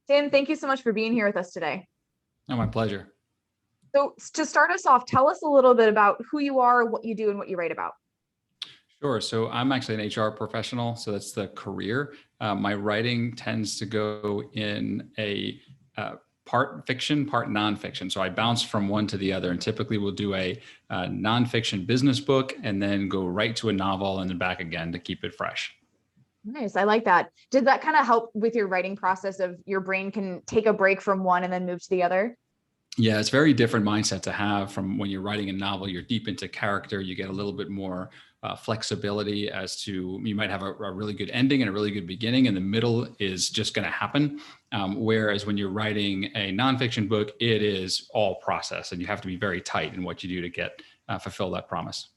Tim, thank you so much for being here with us today. Oh, my pleasure. So to start us off, tell us a little bit about who you are, what you do, and what you write about. Sure. So I'm actually an HR professional. So that's the career. My writing tends to go in a part fiction, part nonfiction. So I bounce from one to the other, and typically we'll do a nonfiction business book and then go right to a novel and then back again to keep it fresh. Nice. I like that. Did that kind of help with your writing process of your brain can take a break from one and then move to the other? Yeah, it's a very different mindset to have from when you're writing a novel. You're deep into character. You get a little bit more flexibility as to you might have a really good ending and a really good beginning, and the middle is just going to happen. Whereas when you're writing a nonfiction book, it is all process, and you have to be very tight in what you do to get fulfill that promise.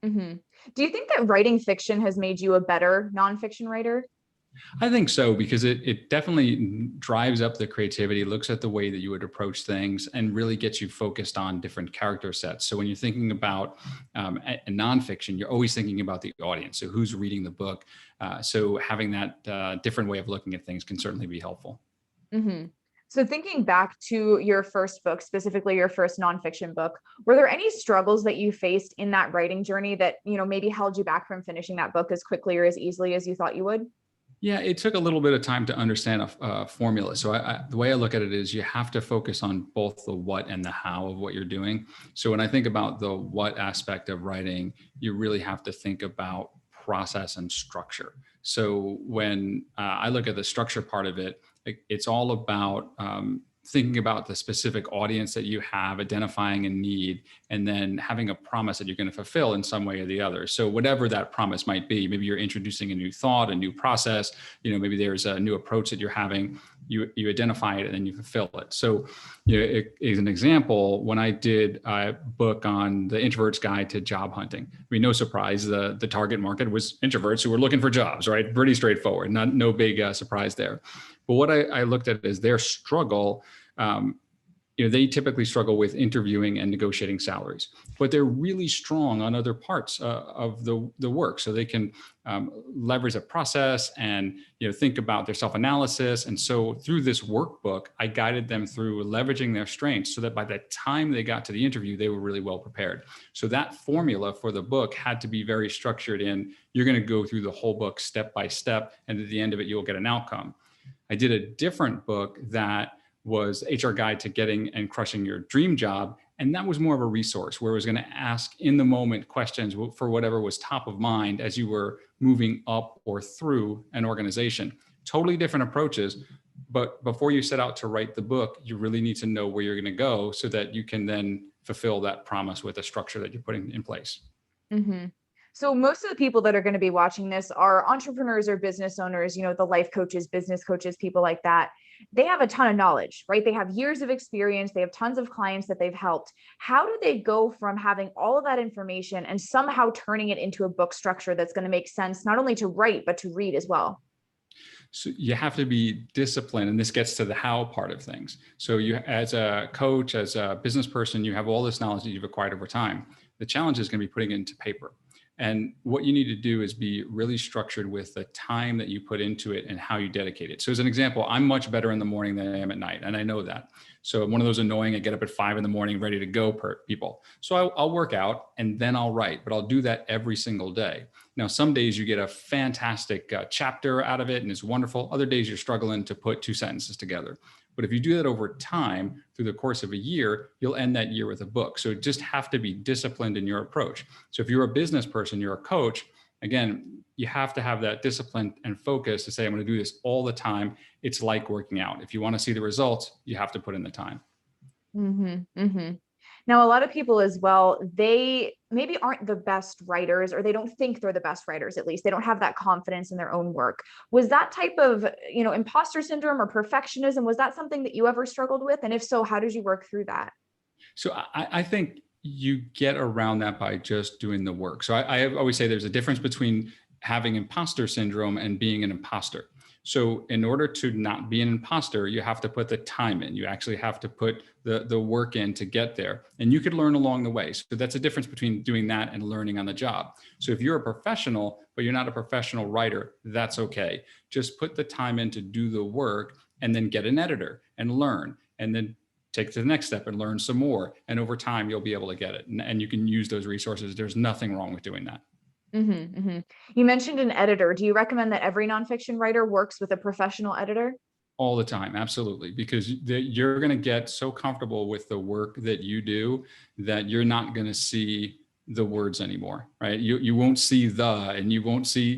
Mm-hmm. Do you think that writing fiction has made you a better nonfiction writer? I think so, because it definitely drives up the creativity, looks at the way that you would approach things, and really gets you focused on different character sets. So when you're thinking about a nonfiction, you're always thinking about the audience. So who's reading the book? So having that different way of looking at things can certainly be helpful. Mm-hmm. So thinking back to your first book, specifically your first nonfiction book, were there any struggles that you faced in that writing journey that, maybe held you back from finishing that book as quickly or as easily as you thought you would? Yeah, it took a little bit of time to understand a formula. So the way I look at it is you have to focus on both the what and the how of what you're doing. So when I think about the what aspect of writing, you really have to think about process and structure. So when I look at the structure part of it, it's all about thinking about the specific audience that you have, identifying a need, and then having a promise that you're going to fulfill in some way or the other. So whatever that promise might be, maybe you're introducing a new thought, a new process, maybe there's a new approach that you're having, you identify it and then you fulfill it. So as an example, when I did a book on the introvert's guide to job hunting, I mean, no surprise, the target market was introverts who were looking for jobs, right? Pretty straightforward, no big surprise there. But what I looked at is their struggle. They typically struggle with interviewing and negotiating salaries, but they're really strong on other parts of the work. So they can leverage a process and think about their self-analysis. And so through this workbook, I guided them through leveraging their strengths so that by the time they got to the interview, they were really well prepared. So that formula for the book had to be very structured in, you're going to go through the whole book step by step, and at the end of it, you'll get an outcome. I did a different book that was HR Guide to Getting and Crushing Your Dream Job. And that was more of a resource where I was going to ask in the moment questions for whatever was top of mind as you were moving up or through an organization. Totally different approaches. But before you set out to write the book, you really need to know where you're going to go so that you can then fulfill that promise with a structure that you're putting in place. Mm-hmm. So most of the people that are going to be watching this are entrepreneurs or business owners, the life coaches, business coaches, people like that. They have a ton of knowledge, right? They have years of experience. They have tons of clients that they've helped. How do they go from having all of that information and somehow turning it into a book structure that's going to make sense, not only to write, but to read as well? So you have to be disciplined, and this gets to the how part of things. So you, as a coach, as a business person, you have all this knowledge that you've acquired over time. The challenge is going to be putting it into paper. And what you need to do is be really structured with the time that you put into it and how you dedicate it. So as an example, I'm much better in the morning than I am at night. And I know that. So I'm one of those annoying, I get up at 5 a.m, ready to go people. So I'll work out and then I'll write, but I'll do that every single day. Now, some days you get a fantastic chapter out of it and it's wonderful. Other days you're struggling to put 2 sentences together. But if you do that over time, through the course of a year, you'll end that year with a book. So you just have to be disciplined in your approach. So if you're a business person, you're a coach, again, you have to have that discipline and focus to say, I'm going to do this all the time. It's like working out. If you want to see the results, you have to put in the time. Mm-hmm, mm-hmm. Now, a lot of people as well, they maybe aren't the best writers, or they don't think they're the best writers, at least. They don't have that confidence in their own work. Was that type of, imposter syndrome or perfectionism, was that something that you ever struggled with? And if so, how did you work through that? So I think you get around that by just doing the work. So I always say there's a difference between having imposter syndrome and being an imposter. So in order to not be an imposter, you have to put the time in. You actually have to put the work in to get there. And you could learn along the way. So that's a difference between doing that and learning on the job. So if you're a professional, but you're not a professional writer, that's okay. Just put the time in to do the work. and then get an editor and learn, and then take to the next step and learn some more. And over time, you'll be able to get it. And you can use those resources. There's nothing wrong with doing that. You mentioned an editor. Do you recommend that every nonfiction writer works with a professional editor? All the time, absolutely, because you're going to get so comfortable with the work that you do that you're not going to see the words anymore, right? You won't see and you won't see,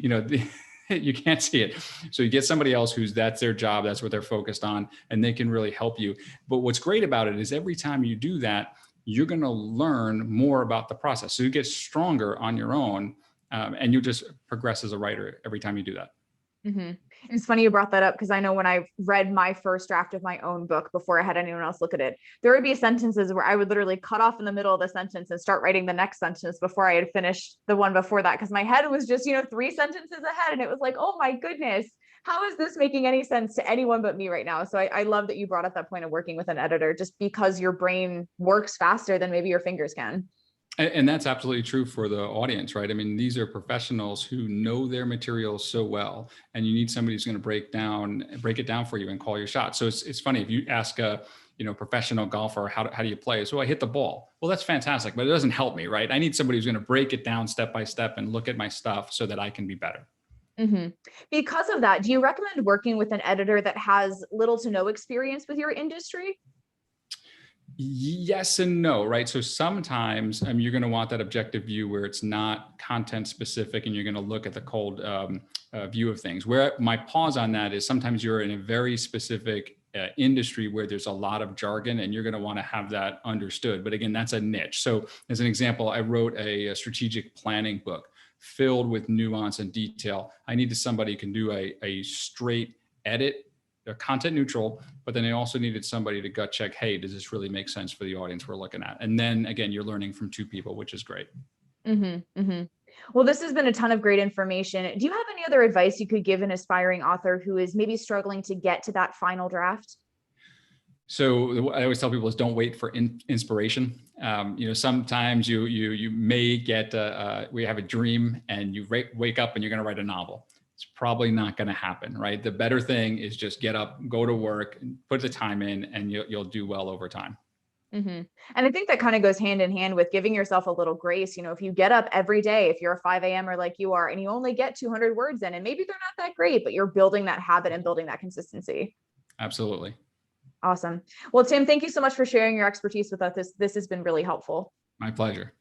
you can't see it. So you get somebody else that's their job, that's what they're focused on, and they can really help you. But what's great about it is every time you do that, you're going to learn more about the process. So you get stronger on your own, and you just progress as a writer every time you do that. It's funny you brought that up, because I know when I read my first draft of my own book before I had anyone else look at it, there would be sentences where I would literally cut off in the middle of the sentence and start writing the next sentence before I had finished the one before that, because my head was just 3 sentences ahead, and it was like, oh my goodness, how is this making any sense to anyone but me right now? So I love that you brought up that point of working with an editor, just because your brain works faster than maybe your fingers can. And that's absolutely true for the audience, right? I mean, these are professionals who know their material so well, and you need somebody who's going to break it down for you and call your shot. So it's funny if you ask a professional golfer, how do you play? So I hit the ball. Well, that's fantastic, but it doesn't help me, right? I need somebody who's going to break it down step by step and look at my stuff so that I can be better. Because of that, do you recommend working with an editor that has little to no experience with your industry? Yes and no, right? So sometimes you're going to want that objective view where it's not content specific, and you're going to look at the cold view of things. Where my pause on that is sometimes you're in a very specific industry where there's a lot of jargon, and you're going to want to have that understood. But again, that's a niche. So as an example, I wrote a strategic planning book filled with nuance and detail. I needed somebody who can do a straight edit. They're content neutral, but then they also needed somebody to gut check, hey, does this really make sense for the audience we're looking at? And then again, you're learning from 2 people, which is great. Well, this has been a ton of great information. Do you have any other advice you could give an aspiring author who is maybe struggling to get to that final draft? So what I always tell people is don't wait for inspiration. Sometimes you may get, we have a dream and you wake up and you're going to write a novel. It's probably not going to happen, right? The better thing is just get up, go to work, put the time in, and you'll do well over time. And I think that kind of goes hand in hand with giving yourself a little grace. If you get up every day, if you're a 5 a.m. or like you are, and you only get 200 words in, and maybe they're not that great, but you're building that habit and building that consistency. Absolutely. Awesome. Well, Tim, thank you so much for sharing your expertise with us. This has been really helpful. My pleasure.